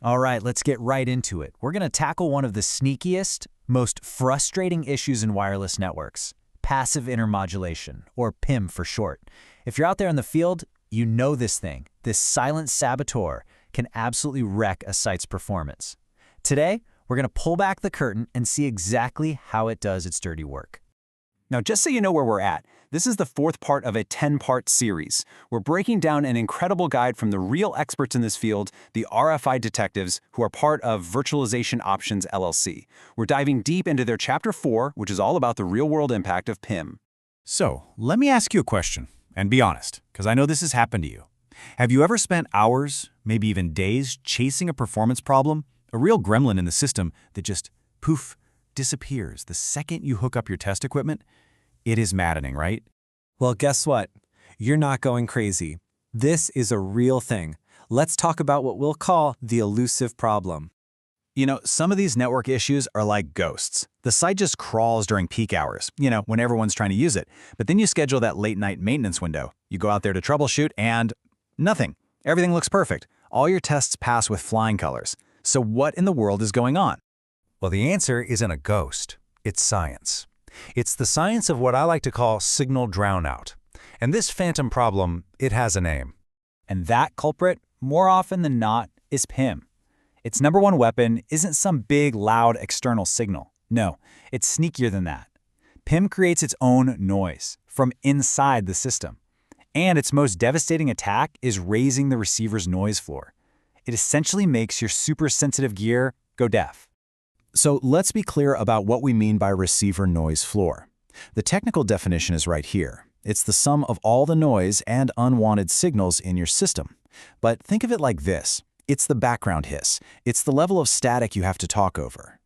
All right, let's get right into it. We're going to tackle one of the sneakiest, most frustrating issues in wireless networks, passive intermodulation, or PIM for short. If you're out there in the field, you know this thing. This silent saboteur can absolutely wreck a site's performance. Today, we're going to pull back the curtain and see exactly how it does its dirty work. Now, just so you know where we're at, this is the fourth part of a 10-part series. We're breaking down an incredible guide from the real experts in this field, the RFI detectives, who are part of Virtualization Options LLC. We're diving deep into their Chapter 4, which is all about the real-world impact of PIM. So, let me ask you a question, and be honest, because I know this has happened to you. Have you ever spent hours, maybe even days, chasing a performance problem, a real gremlin in the system that just, poof, disappears the second you hook up your test equipment? It is maddening, right? Well, guess what? You're not going crazy. This is a real thing. Let's talk about what we'll call the elusive problem. You know, some of these network issues are like ghosts. The site just crawls during peak hours, when everyone's trying to use it. But then you schedule that late-night maintenance window. You go out there to troubleshoot and nothing. Everything looks perfect. All your tests pass with flying colors. So what in the world is going on? Well, the answer isn't a ghost. It's science. It's the science of what I like to call signal drownout. And this phantom problem, it has a name. And that culprit, more often than not, is PIM. Its number one weapon isn't some big, loud external signal. No, it's sneakier than that. PIM creates its own noise from inside the system. And its most devastating attack is raising the receiver's noise floor. It essentially makes your super sensitive gear go deaf. So let's be clear about what we mean by receiver noise floor. The technical definition is right here. It's the sum of all the noise and unwanted signals in your system. But think of it like this. It's the background hiss. It's the level of static you have to talk over.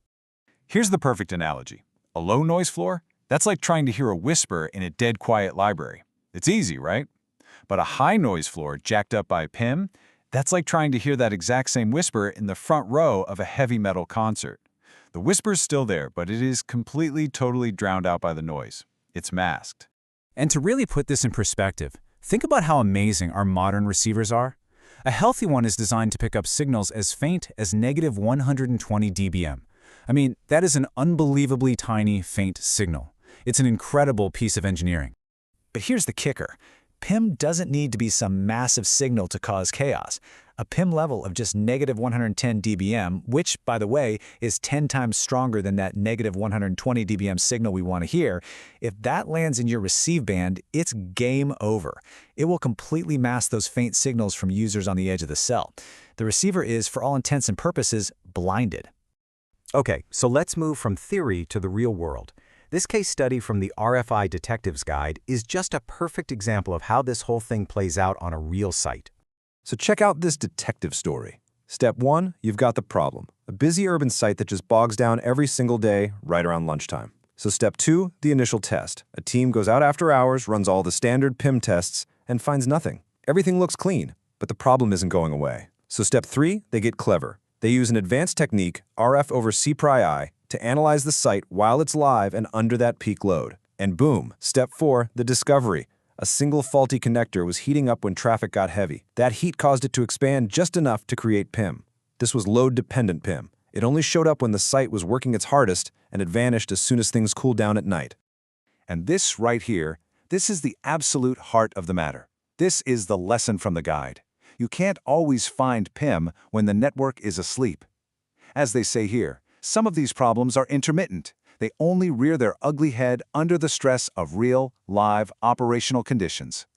Here's the perfect analogy. A low noise floor? That's like trying to hear a whisper in a dead quiet library. It's easy, right? But a high noise floor jacked up by PIM? That's like trying to hear that exact same whisper in the front row of a heavy metal concert. The whisper's still there, but it is completely, totally drowned out by the noise. It's masked. And to really put this in perspective, think about how amazing our modern receivers are. A healthy one is designed to pick up signals as faint as negative 120 dBm. I mean, that is an unbelievably tiny, faint signal. It's an incredible piece of engineering. But here's the kicker. PIM doesn't need to be some massive signal to cause chaos. A PIM level of just negative 110 dBm, which, by the way, is 10 times stronger than that negative 120 dBm signal we want to hear, if that lands in your receive band, it's game over. It will completely mask those faint signals from users on the edge of the cell. The receiver is, for all intents and purposes, blinded. Okay, so let's move from theory to the real world. This case study from the RFI Detectives Guide is just a perfect example of how this whole thing plays out on a real site. So check out this detective story. Step 1, you've got the problem. A busy urban site that just bogs down every single day right around lunchtime. So step 2, the initial test. A team goes out after hours, runs all the standard PIM tests, and finds nothing. Everything looks clean, but the problem isn't going away. So step 3, they get clever. They use an advanced technique, RF over C'(I), to analyze the site while it's live and under that peak load. And boom, step 4, the discovery. A single faulty connector was heating up when traffic got heavy. That heat caused it to expand just enough to create PIM. This was load-dependent PIM. It only showed up when the site was working its hardest, and it vanished as soon as things cooled down at night. And this right here, this is the absolute heart of the matter. This is the lesson from the guide. You can't always find PIM when the network is asleep. As they say here, some of these problems are intermittent. They only rear their ugly head under the stress of real, live, operational conditions.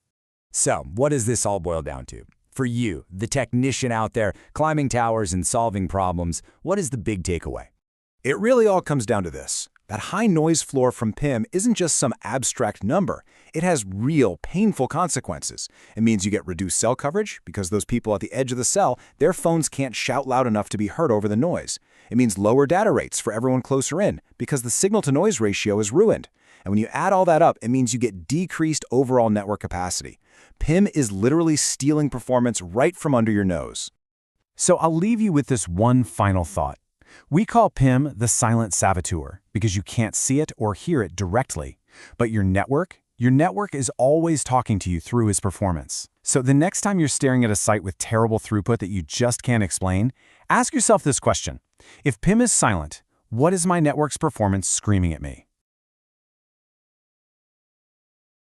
So, what does this all boil down to? For you, the technician out there climbing towers and solving problems, what is the big takeaway? It really all comes down to this. That high noise floor from PIM isn't just some abstract number. It has real, painful consequences. It means you get reduced cell coverage because those people at the edge of the cell, their phones can't shout loud enough to be heard over the noise. It means lower data rates for everyone closer in because the signal-to-noise ratio is ruined. And when you add all that up, it means you get decreased overall network capacity. PIM is literally stealing performance right from under your nose. So I'll leave you with this one final thought. We call PIM the silent saboteur because you can't see it or hear it directly, but your network, Your network is always talking to you through his performance. So the next time you're staring at a site with terrible throughput that you just can't explain, ask yourself this question. If PIM is silent, what is my network's performance screaming at me?